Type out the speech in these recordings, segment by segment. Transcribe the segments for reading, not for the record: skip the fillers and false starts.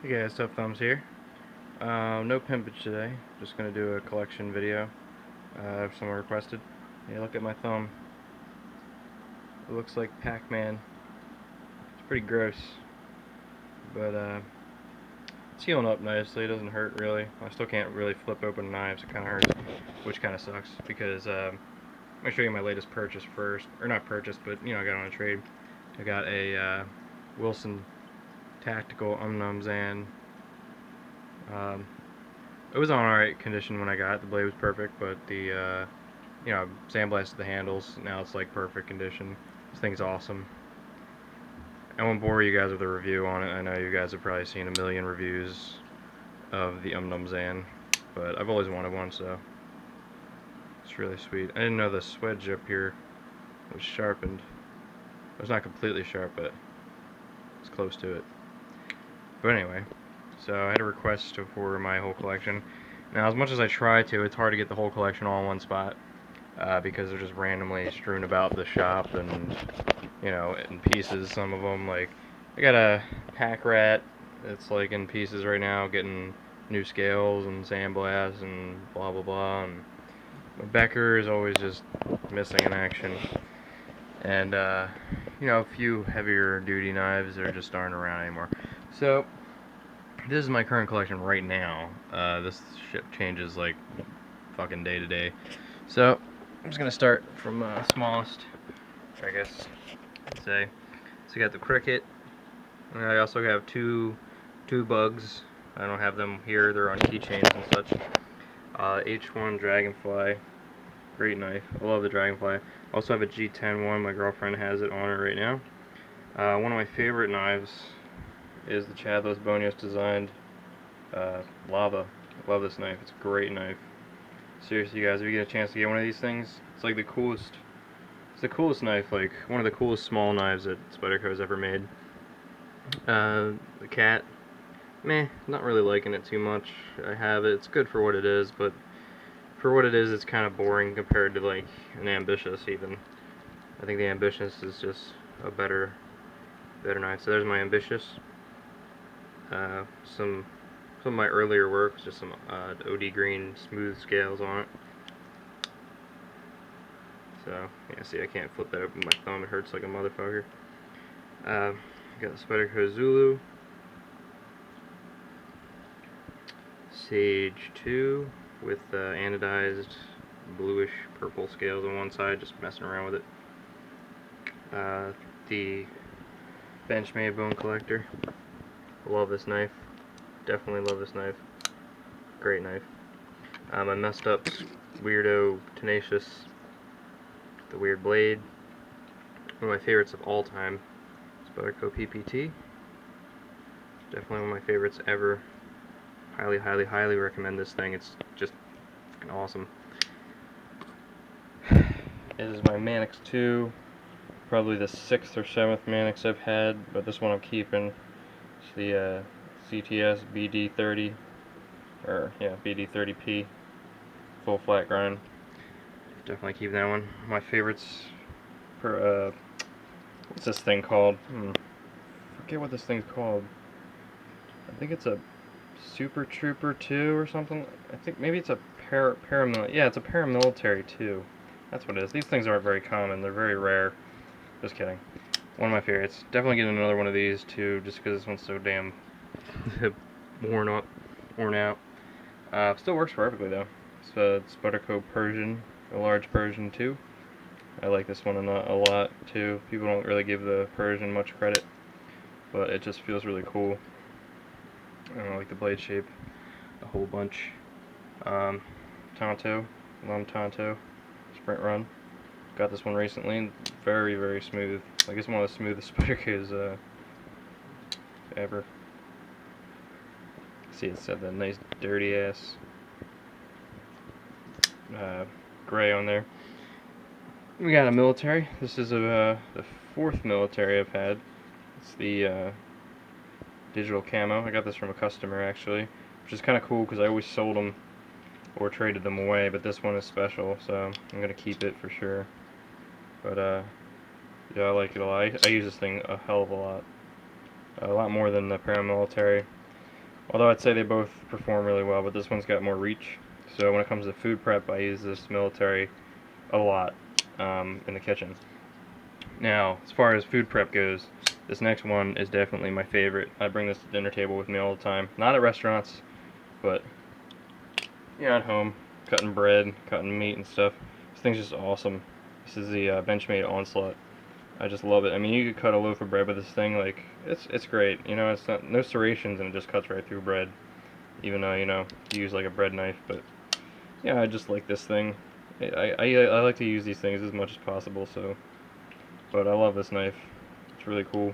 Hey guys, Tough Thumbs here. No pimpage today. Just gonna do a collection video. If someone requested. Yeah, look at my thumb. It looks like Pac-Man. It's pretty gross, but it's healing up nicely. It doesn't hurt really. I still can't really flip open knives. It kind of hurts, which kind of sucks because I'm gonna show you my latest purchase first, or not purchase, but I got on a trade. I got a Wilson Tactical Zan. Um, It was on alright condition when I got it. The blade was perfect, but the sandblasted the handles. Now it's like perfect condition. This thing's awesome. I won't bore you guys with a review on it. I know you guys have probably seen a million reviews of the Zan, but I've always wanted one, so it's really sweet. I didn't know the swedge up here was sharpened. It's not completely sharp, but it's close to it. But anyway, so I had a request for my whole collection. Now, as much as I try to, it's hard to get the whole collection all in one spot because they're just randomly strewn about the shop and, in pieces, some of them. Like, I got a pack rat that's, like, in pieces right now, getting new scales and sandblasts and blah, blah, blah. And my Becker is always just missing in action. And, a few heavier duty knives that just aren't around anymore. So, this is my current collection right now. This shit changes like fucking day to day. So I'm just gonna start from smallest, I guess I'd say. So you got the Cricket. And I also have two bugs. I don't have them here. They're on keychains and such. H1 Dragonfly. Great knife. I love the Dragonfly. Also have a G10 one. My girlfriend has it on her right now. One of my favorite knives is the Chadlos Bonios designed Lava. Love this knife. It's a great knife. Seriously, guys, if you get a chance to get one of these things, it's like the coolest. It's the coolest knife, like one of the coolest small knives that Spyderco's ever made. The cat, meh, not really liking it too much. I have it. It's good for what it is, but for what it is, it's kind of boring compared to like an Ambitious even. I think the Ambitious is just a better knife. So there's my Ambitious. Some of my earlier work was just some OD green smooth scales on it. So, yeah, see, I can't flip that open with my thumb. It hurts like a motherfucker. Got the Spyderco Zulu. Sage 2 with anodized bluish purple scales on one side, just messing around with it. The Benchmade Bone Collector. Love this knife. Definitely love this knife. Great knife. I messed up Weirdo Tenacious, the weird blade. One of my favorites of all time. Spyderco PPT. Definitely one of my favorites ever. Highly, highly, highly recommend this thing. It's just fucking awesome. This is my Manix 2. Probably the 6th or 7th Manix I've had, but this one I'm keeping. It's the CTS BD30, or yeah, BD30P, full flat grind. Definitely keep that one. My favorites for what's this thing called? Forget what this thing's called. I think it's a Super Trooper 2 or something. I think maybe it's a paramilitary. Yeah, it's a paramilitary 2. That's what it is. These things aren't very common. They're very rare. Just kidding. One of my favorites. Definitely getting another one of these too, just because this one's so damn worn out. Still works perfectly though. It's Spyderco Persian, a large Persian too. I like this one a lot too. People don't really give the Persian much credit, but it just feels really cool. I like the blade shape a whole bunch. Tonto, Tonto, Sprint Run. Got this one recently, very, very smooth. I guess one of the smoothest Spydercos ever. See, it's got that nice dirty ass gray on there. We got a military. This is the 4th military I've had. It's the digital camo. I got this from a customer actually, which is kind of cool because I always sold them or traded them away, but this one is special, so I'm gonna keep it for sure. But yeah, I like it a lot. I use this thing a hell of a lot more than the paramilitary. Although I'd say they both perform really well, but this one's got more reach. So when it comes to food prep, I use this military a lot in the kitchen. Now, as far as food prep goes, this next one is definitely my favorite. I bring this to the dinner table with me all the time. Not at restaurants, but at home, cutting bread, cutting meat and stuff. This thing's just awesome. This is the Benchmade Onslaught. I just love it. I mean, you could cut a loaf of bread with this thing. Like, it's great. It's not no serrations and it just cuts right through bread. Even though you use like a bread knife, but yeah, I just like this thing. I like to use these things as much as possible. So, but I love this knife. It's really cool.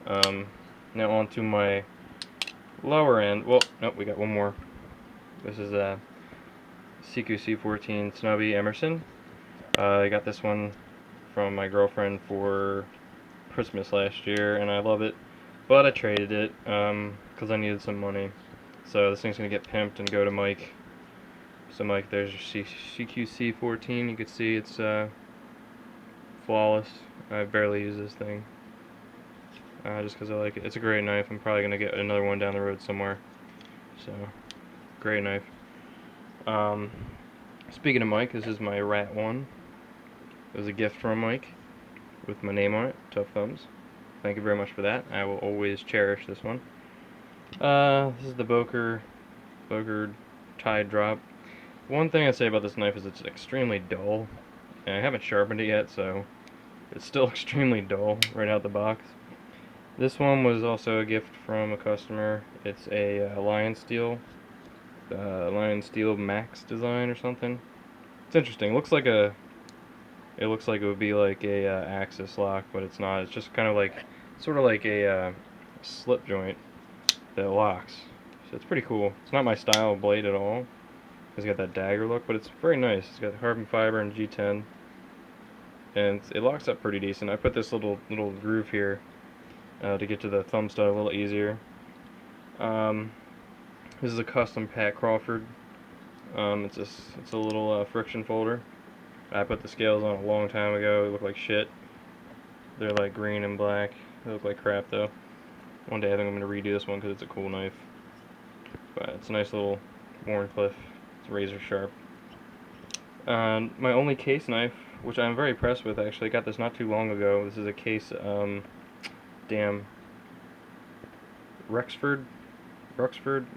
Um, Now on to my lower end. Well, nope, we got one more. This is a CQC14 Snubby Emerson. I got this one from my girlfriend for Christmas last year, and I love it. But I traded it because I needed some money. So this thing's gonna get pimped and go to Mike. So Mike, there's your CQC14. You can see it's flawless. I barely use this thing just because I like it. It's a great knife. I'm probably gonna get another one down the road somewhere. So great knife. Um, Speaking of Mike, this is my Rat one. It was a gift from Mike with my name on it. Tough Thumbs. Thank you very much for that. I will always cherish this one. This is the Boker Tide Drop. One thing I'd say about this knife is it's extremely dull, and I haven't sharpened it yet, so it's still extremely dull right out the box. This one was also a gift from a customer. It's a Lion Steel Max design or something. It's interesting. It looks like it would be like a axis lock, but it's not. It's just kind of like, sort of like a slip joint that locks. So it's pretty cool. It's not my style of blade at all. It's got that dagger look, but it's very nice. It's got carbon fiber and G10, and it locks up pretty decent. I put this little groove here to get to the thumb stud a little easier. This is a custom Pat Crawford. It's a little friction folder. I put the scales on a long time ago. They look like shit. They're like green and black. They look like crap though. One day I think I'm gonna redo this one because it's a cool knife. But it's a nice little Wharncliffe. It's razor sharp. My only case knife, which I'm very impressed with actually, I got this not too long ago. This is a case, Ruxford.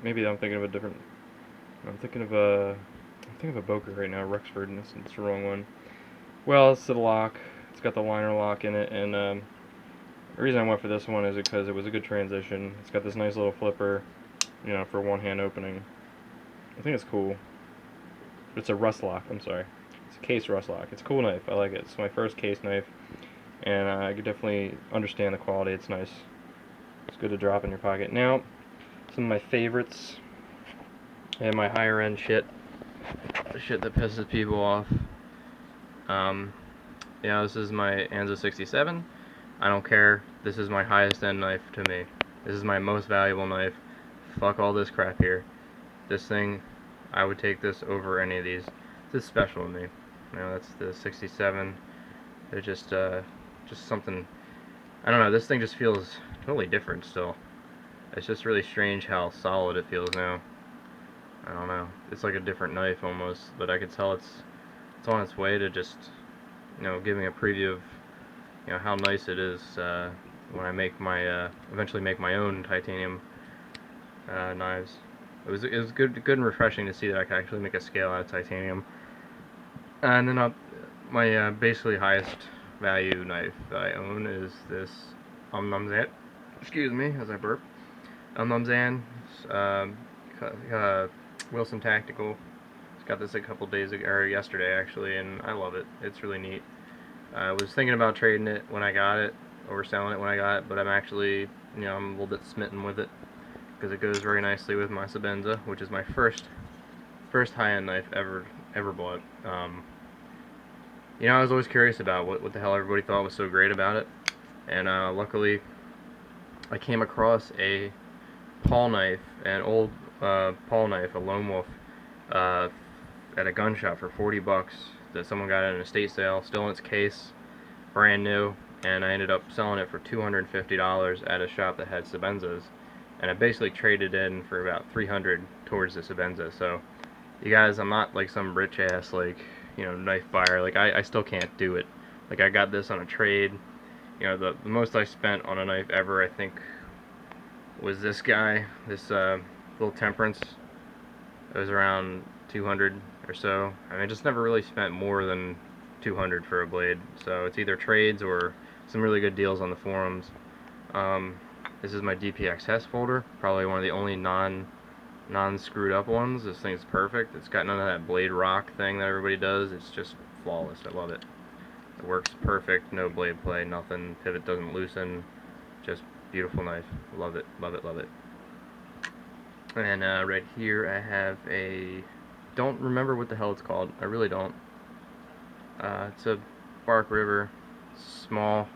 Maybe I'm thinking of a different. I'm thinking of a Boker right now. Ruxford, and it's the wrong one. Well, it's the lock. It's got the liner lock in it, and the reason I went for this one is because it was a good transition. It's got this nice little flipper, for one-hand opening. I think it's cool. It's a rust lock. I'm sorry. It's a case rust lock. It's a cool knife. I like it. It's my first case knife, and I could definitely understand the quality. It's nice. It's good to drop in your pocket. Now, some of my favorites and my higher end shit. The shit that pisses people off. This is my Anza 67. I don't care. This is my highest end knife to me. This is my most valuable knife. Fuck all this crap here. This thing, I would take this over any of these. This is special to me. That's the 67. They're just something. I don't know. This thing just feels totally different still. It's just really strange how solid it feels now. I don't know. It's like a different knife almost, but I could tell it's on its way to just giving a preview of how nice it is when I make my eventually make my own titanium knives. It was good and refreshing to see that I could actually make a scale out of titanium. And then my basically highest value knife that I own is this Umnumzan. Excuse me as I burp. Umnumzan Wilson Tactical. Got this a couple days ago, or yesterday actually, and I love it. It's really neat. I was thinking about trading it when I got it, or selling it when I got it, but I'm actually, I'm a little bit smitten with it because it goes very nicely with my Sebenza, which is my first high-end knife ever bought. I was always curious about what the hell everybody thought was so great about it, and luckily, I came across a pawl knife, an old pawl knife, a Lone Wolf. At a gun shop for $40 that someone got at an estate sale, still in its case, brand new, and I ended up selling it for $250 at a shop that had Sebenzas, and I basically traded in for about 300 towards this Avenza. So, you guys, I'm not like some rich ass like, you know, knife buyer. Like I still can't do it. Like I got this on a trade. You know, the most I spent on a knife ever, I think, was this guy, this little Temperance. It was around 200 or so. I mean, I just never really spent more than 200 for a blade. So it's either trades or some really good deals on the forums. Um, this is my DPXS folder, probably one of the only non-screwed up ones. This thing's perfect. It's got none of that blade rock thing that everybody does. It's just flawless. I love it. It works perfect. No blade play, nothing. Pivot doesn't loosen. Just beautiful knife. Love it. Love it. Love it. And right here I have a, don't remember what the hell it's called. I really don't. It's a Bark River, small.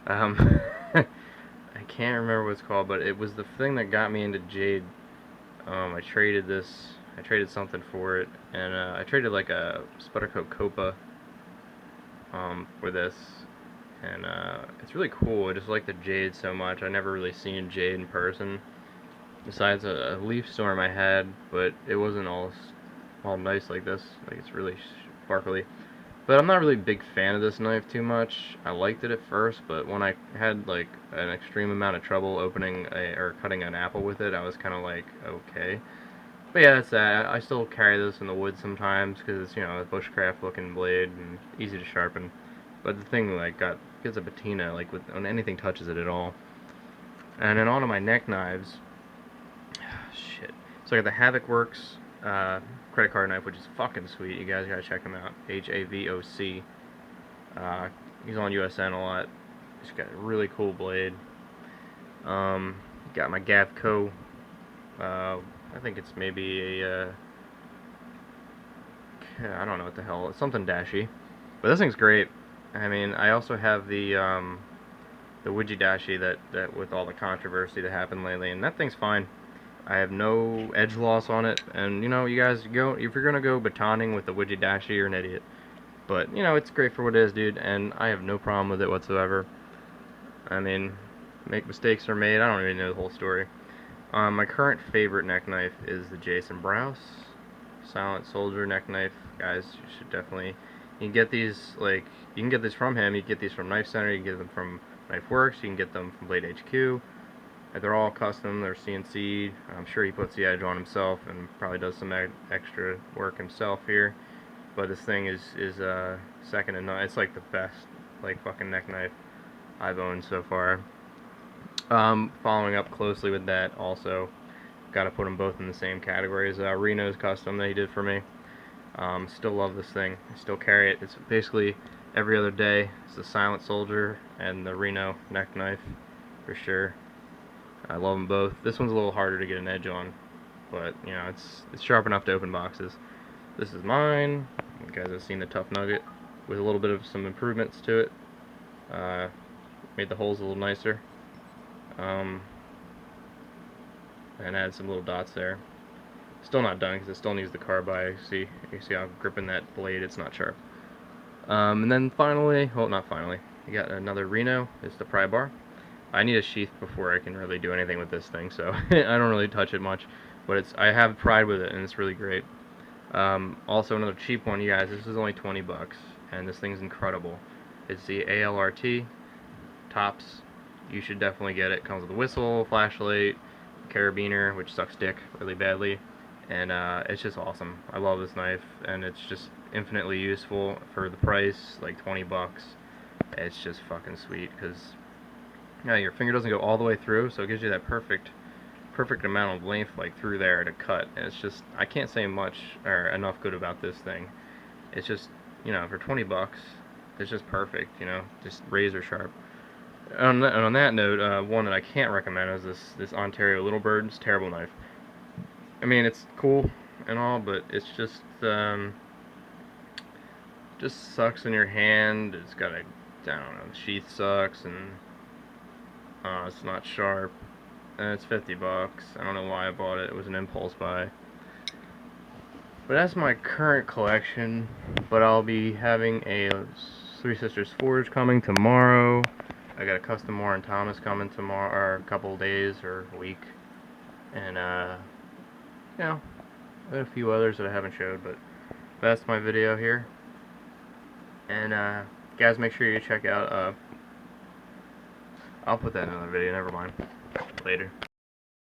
I can't remember what it's called, but it was the thing that got me into jade. I traded something for it, and I traded like a Sputtercoat Copa for this, and it's really cool. I just like the jade so much. I never really seen jade in person, besides a leaf storm I had, but it wasn't all nice like this. Like it's really sparkly. But I'm not really a big fan of this knife too much. I liked it at first, but when I had like an extreme amount of trouble opening or cutting an apple with it, I was kind of like, okay. But yeah, that's that. I still carry this in the woods sometimes because it's, you know, a bushcraft looking blade and easy to sharpen. But the thing like gets a patina like when anything touches it at all. And then onto my neck knives. Shit. So I got the Havoc Works credit card knife, which is fucking sweet. You guys gotta check him out. HAVOC. He's on USN a lot. He's got a really cool blade. Got my Gavco. I think it's maybe a I don't know what the hell. It's something dashy, but this thing's great. I mean, I also have the Wijidashi that with all the controversy that happened lately, and that thing's fine. I have no edge loss on it, and you know, you guys go if you're gonna go batoning with the Wijidashi, you're an idiot. But you know, it's great for what it is, dude, and I have no problem with it whatsoever. I mean, make mistakes are made. I don't even know the whole story. My current favorite neck knife is the Jason Browse Silent Soldier neck knife. Guys, you should definitely. You can get these you can get these from him. You can get these from Knife Center. You can get them from Knife Works. You can get them from Blade HQ. They're all custom, they're CNC'd. I'm sure he puts the edge on himself and probably does some extra work himself here. But this thing is second to none. It's like the best like fucking neck knife I've owned so far. Following up closely with that also, got to put them both in the same categories. Reno's custom that he did for me. Still love this thing. I still carry it. It's basically every other day. It's the Silent Soldier and the Reno neck knife for sure. I love them both. This one's a little harder to get an edge on, but you know, it's sharp enough to open boxes. This is mine. You guys have seen the Tough Nugget with a little bit of some improvements to it. Made the holes a little nicer, and added some little dots there. Still not done because it still needs the carbide. You see how I'm gripping that blade. It's not sharp. And then finally, well, not finally, you got another Reno. It's the pry bar. I need a sheath before I can really do anything with this thing, so I don't really touch it much. But I have pride with it, and it's really great. Also, another cheap one, you guys. This is only 20 bucks, and this thing's incredible. It's the ALRT tops. You should definitely get it. Comes with a whistle, flashlight, carabiner, which sucks dick really badly, and it's just awesome. I love this knife, and it's just infinitely useful for the price, like 20 bucks. It's just fucking sweet because. Yeah, your finger doesn't go all the way through, so it gives you that perfect amount of length like through there to cut. And it's just, I can't say much or enough good about this thing. It's just, you know, for 20 bucks, it's just perfect, you know, just razor sharp. On that note, one that I can't recommend is this Ontario Little Bird. It's a terrible knife. I mean, it's cool and all, but it's just sucks in your hand. It's got a, I don't know, the sheath sucks, and it's not sharp, and it's 50 bucks. I don't know why I bought it. It was an impulse buy. But that's my current collection. But I'll be having a Three Sisters Forge coming tomorrow. I got a custom Warren Thomas coming tomorrow, or a couple days or a week, and you know, I got a few others that I haven't showed, but that's my video here. And guys, make sure you check out. I'll put that in another video. Never mind. Later.